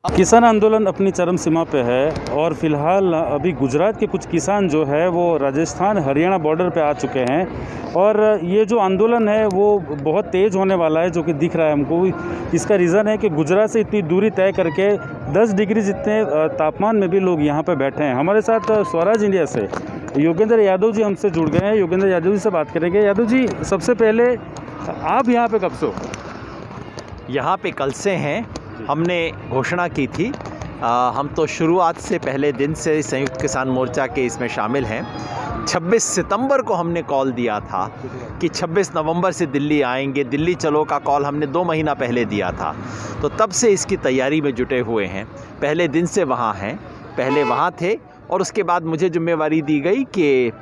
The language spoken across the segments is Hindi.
किसान आंदोलन अपनी चरम सीमा पे है और फिलहाल अभी गुजरात के कुछ किसान जो है वो राजस्थान हरियाणा बॉर्डर पे आ चुके हैं और ये जो आंदोलन है वो बहुत तेज़ होने वाला है, जो कि दिख रहा है हमको। इसका रीज़न है कि गुजरात से इतनी दूरी तय करके 10 डिग्री जितने तापमान में भी लोग यहाँ पे बैठे हैं। हमारे साथ स्वराज इंडिया से योगेंद्र यादव जी हमसे जुड़ गए हैं। योगेंद्र यादव जी से बात करेंगे। यादव जी, सबसे पहले आप यहाँ पे कब से हो? यहाँ पे कल से हैं। हमने घोषणा की थी। हम तो शुरुआत से पहले दिन से संयुक्त किसान मोर्चा के इसमें शामिल हैं। 26 सितंबर को हमने कॉल दिया था कि 26 नवंबर से दिल्ली आएंगे। दिल्ली चलो का कॉल हमने 2 महीना पहले दिया था, तो तब से इसकी तैयारी में जुटे हुए हैं। पहले दिन से वहाँ हैं, पहले वहाँ थे और उसके बाद मुझे जिम्मेवारी दी गई कि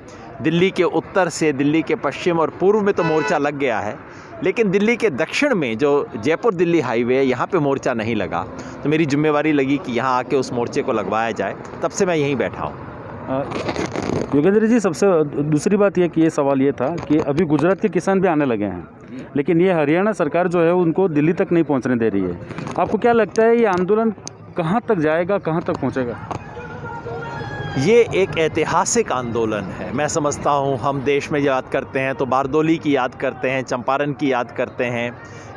दिल्ली के उत्तर से, दिल्ली के पश्चिम और पूर्व में तो मोर्चा लग गया है, लेकिन दिल्ली के दक्षिण में जो जयपुर दिल्ली हाईवे है यहाँ पे मोर्चा नहीं लगा। तो मेरी जिम्मेवारी लगी कि यहाँ आके उस मोर्चे को लगवाया जाए। तब से मैं यहीं बैठा हूँ। योगेंद्र जी, सबसे दूसरी बात ये सवाल ये था कि अभी गुजरात के किसान भी आने लगे हैं, लेकिन ये हरियाणा सरकार जो है उनको दिल्ली तक नहीं पहुँचने दे रही है। आपको क्या लगता है ये आंदोलन कहाँ तक जाएगा, कहाँ तक पहुँचेगा? ये एक ऐतिहासिक आंदोलन है। मैं समझता हूँ हम देश में याद करते हैं तो बारदोली की याद करते हैं, चंपारण की याद करते हैं,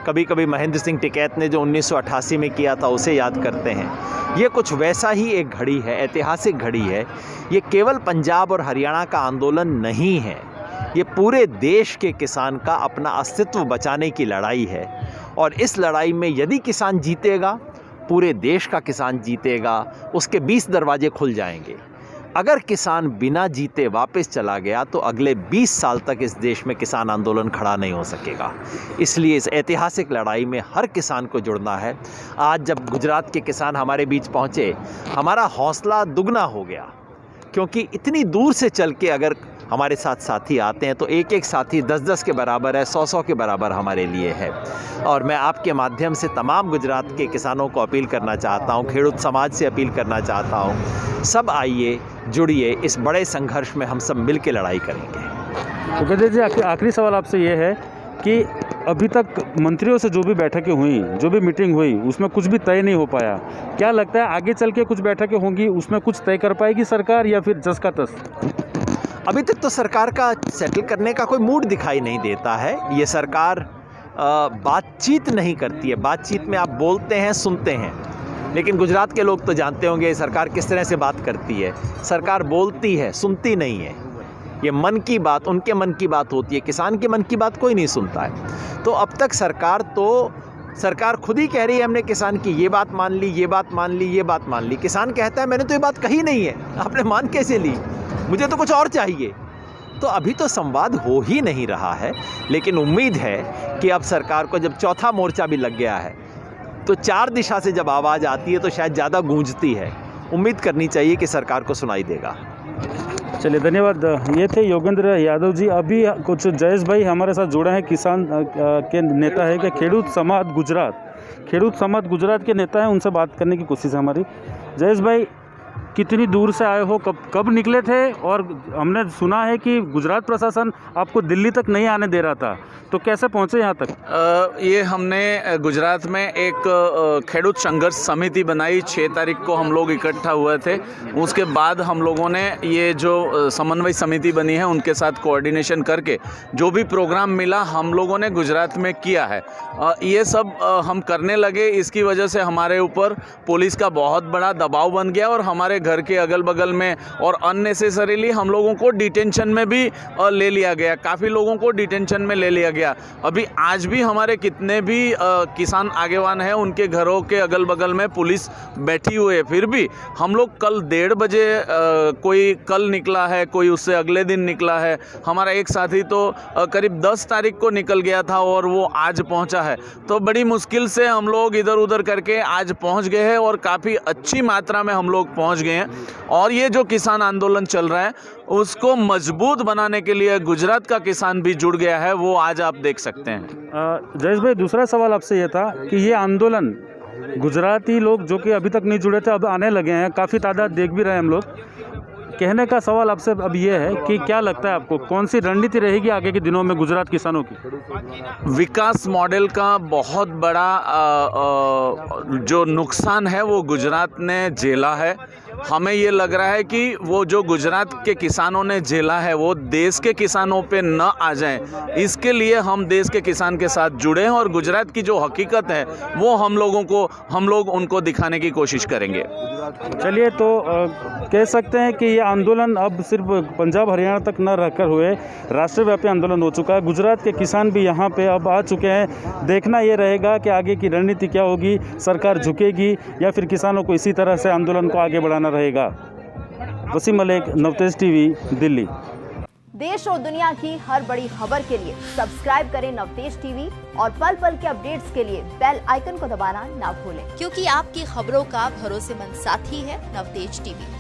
कभी कभी महेंद्र सिंह टिकैत ने जो 1988 में किया था उसे याद करते हैं। ये कुछ वैसा ही एक घड़ी है, ऐतिहासिक घड़ी है। ये केवल पंजाब और हरियाणा का आंदोलन नहीं है, ये पूरे देश के किसान का अपना अस्तित्व बचाने की लड़ाई है। और इस लड़ाई में यदि किसान जीतेगा, पूरे देश का किसान जीतेगा, उसके 20 दरवाजे खुल जाएंगे। अगर किसान बिना जीते वापस चला गया तो अगले 20 साल तक इस देश में किसान आंदोलन खड़ा नहीं हो सकेगा। इसलिए इस ऐतिहासिक लड़ाई में हर किसान को जुड़ना है। आज जब गुजरात के किसान हमारे बीच पहुंचे, हमारा हौसला दुगना हो गया, क्योंकि इतनी दूर से चल के अगर हमारे साथ साथी आते हैं तो एक एक साथी 10-10 के बराबर है, 100-100 के बराबर हमारे लिए है। और मैं आपके माध्यम से तमाम गुजरात के किसानों को अपील करना चाहता हूँ, खेडूत समाज से अपील करना चाहता हूँ, सब आइए, जुड़िए, इस बड़े संघर्ष में हम सब मिल के लड़ाई करेंगे। योगेंद्र जी, आखिरी सवाल आपसे ये है कि अभी तक मंत्रियों से जो भी बैठकें हुई, जो भी मीटिंग हुई, उसमें कुछ भी तय नहीं हो पाया। क्या लगता है आगे चल के कुछ बैठकें होंगी, उसमें कुछ तय कर पाएगी सरकार या फिर जस का तस? अभी तक तो सरकार का सेटल करने का कोई मूड दिखाई नहीं देता है। ये सरकार बातचीत नहीं करती है। बातचीत में आप बोलते हैं, सुनते हैं, लेकिन गुजरात के लोग तो जानते होंगे सरकार किस तरह से बात करती है। सरकार बोलती है, सुनती नहीं है। ये मन की बात, उनके मन की बात होती है, किसान के मन की बात कोई नहीं सुनता है। तो अब तक सरकार खुद ही कह रही है हमने किसान की ये बात मान ली, ये बात मान ली, ये बात मान ली। किसान कहता है मैंने तो ये बात कही नहीं है, आपने मान कैसे ली, मुझे तो कुछ और चाहिए। तो अभी तो संवाद हो ही नहीं रहा है, लेकिन उम्मीद है कि अब सरकार को जब चौथा मोर्चा भी लग गया है तो 4 दिशा से जब आवाज़ आती है तो शायद ज़्यादा गूंजती है। उम्मीद करनी चाहिए कि सरकार को सुनाई देगा। चलिए, धन्यवाद। ये थे योगेंद्र यादव जी। अभी कुछ जयेश भाई हमारे साथ जुड़े हैं, किसान के नेता है कि खेडूत समाज गुजरात के नेता हैं, उनसे बात करने की कोशिश है हमारी। जयेश भाई, कितनी दूर से आए हो, कब निकले थे? और हमने सुना है कि गुजरात प्रशासन आपको दिल्ली तक नहीं आने दे रहा था, तो कैसे पहुंचे यहाँ तक? ये हमने गुजरात में एक खेडूत संघर्ष समिति बनाई। 6 तारीख को हम लोग इकट्ठा हुए थे। उसके बाद हम लोगों ने ये जो समन्वय समिति बनी है उनके साथ कोऑर्डिनेशन करके जो भी प्रोग्राम मिला हम लोगों ने गुजरात में किया है। ये सब हम करने लगे, इसकी वजह से हमारे ऊपर पुलिस का बहुत बड़ा दबाव बन गया और हमारे घर के अगल बगल में और अननेसेसरीली हम लोगों को डिटेंशन में भी ले लिया गया। काफ़ी लोगों को डिटेंशन में ले लिया गया। अभी आज भी हमारे कितने भी किसान आगेवान हैं उनके घरों के अगल बगल में पुलिस बैठी हुई है। फिर भी हम लोग कल 1:30 बजे कोई कल निकला है, कोई उससे अगले दिन निकला है। हमारा एक साथी तो करीब 10 तारीख को निकल गया था और वो आज पहुंचा है। तो बड़ी मुश्किल से हम लोग इधर उधर करके आज पहुंच गए हैं और काफ़ी अच्छी मात्रा में हम लोग पहुंच गए हैं। और ये जो किसान आंदोलन चल रहा है उसको मजबूत बनाने के लिए गुजरात का किसान भी जुड़ गया है, वो आज आप देख सकते हैं। जयेश भाई, दूसरा सवाल आपसे ये था कि ये आंदोलन गुजराती लोग जो कि अभी तक नहीं जुड़े थे अब आने लगे हैं, काफ़ी तादाद देख भी रहे हैं हम लोग, कहने का सवाल आपसे अब ये है कि क्या लगता है आपको, कौन सी रणनीति रहेगी आगे के दिनों में गुजरात किसानों की? विकास मॉडल का बहुत बड़ा जो नुकसान है वो गुजरात ने झेला है। हमें ये लग रहा है कि वो जो गुजरात के किसानों ने झेला है वो देश के किसानों पे न आ जाए, इसके लिए हम देश के किसान के साथ जुड़े हैं और गुजरात की जो हकीकत है वो हम लोग उनको दिखाने की कोशिश करेंगे। चलिए, तो कह सकते हैं कि ये आंदोलन अब सिर्फ पंजाब हरियाणा तक न रहकर हुए राष्ट्रव्यापी आंदोलन हो चुका है। गुजरात के किसान भी यहाँ पे अब आ चुके हैं। देखना ये रहेगा कि आगे की रणनीति क्या होगी, सरकार झुकेगी या फिर किसानों को इसी तरह से आंदोलन को आगे बढ़ाना रहेगा। वसीम मलिक, नवतेज टीवी, दिल्ली। देश और दुनिया की हर बड़ी खबर के लिए सब्सक्राइब करें नवतेज टीवी और पल पल के अपडेट्स के लिए बेल आइकन को दबाना ना भूलें, क्योंकि आपकी खबरों का भरोसेमंद साथी है नवतेज टीवी।